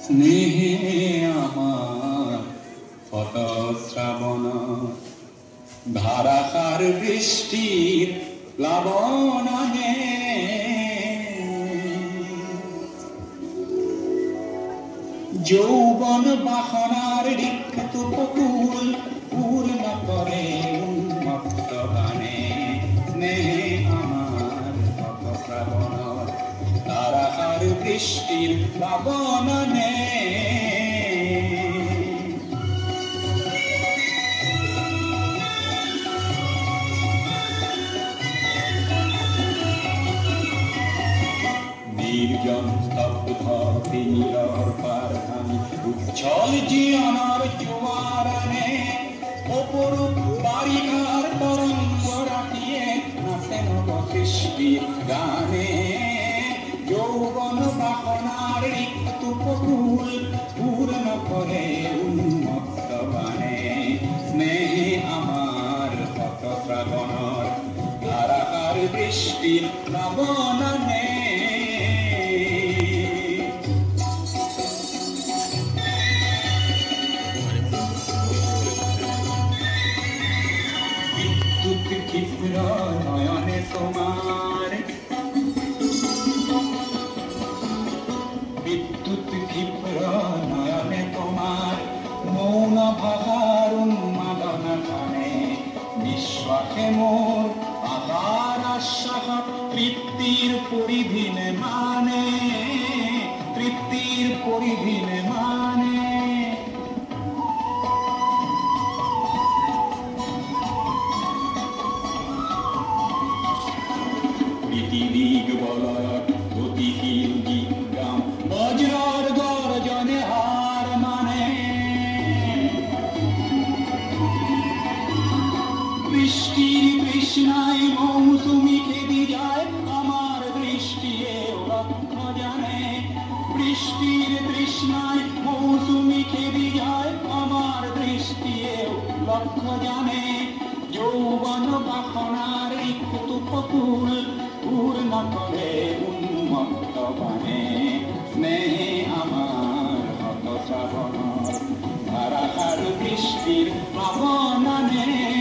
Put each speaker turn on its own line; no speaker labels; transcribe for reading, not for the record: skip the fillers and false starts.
স্নেহে আমার কত শ্রাবণ ধারাকার বৃষ্টির প্লাবন হে যৌবন বাসনার রিক্ত পকুল পূর্ণ করে উন্মত্ত গানে স্নেহে আমার কত শ্রাবণ ধারাকার বৃষ্টির প্লাবন হে নির্জন স্তব্ধ নীরর পারধানী উচ্ছল জীবনের জোয়ারানে অপরূপ বারিকার তরঙ্গ রাখিয়ে নাচে নব সৃষ্টির গানে যৌবন বাসনার রিক্ত পকুল পূর্ণ করে উন্মত্ত বানে স্নেহে আমার কত শ্রাবণর ধারাকার বৃষ্টির প্লাবন হে ক্ষিপ্র নয়নে তোমার বিদ্যুৎ ক্ষিপ্র নয়নে তোমার মৌন ভাষার উন্মাদনা টানে নিঃশ্বাসে মোর আহার আশ্বাস তৃপ্তির পরিধিনে মানে তৃপ্তির পরিধিনে মানে দিগ বলয় গতিহীন গীতগান বজ্রর গর্জনে হার মানে বৃষ্টির তৃষ্ণায় মৌসুমি খেদি যায় আমার দৃষ্টিও লক্ষ্য জানে বৃষ্টির তৃষ্ণায় মৌসুমি খেদি যায় আমার দৃষ্টিও লক্ষ্য জানে যৌবন বাসনার রিক্ত পকুল পূর্ণ করে উন্মত্ত বানে স্নেহে আমার হত শ্রাবণ ধারাকার বৃষ্টির প্লাবন হে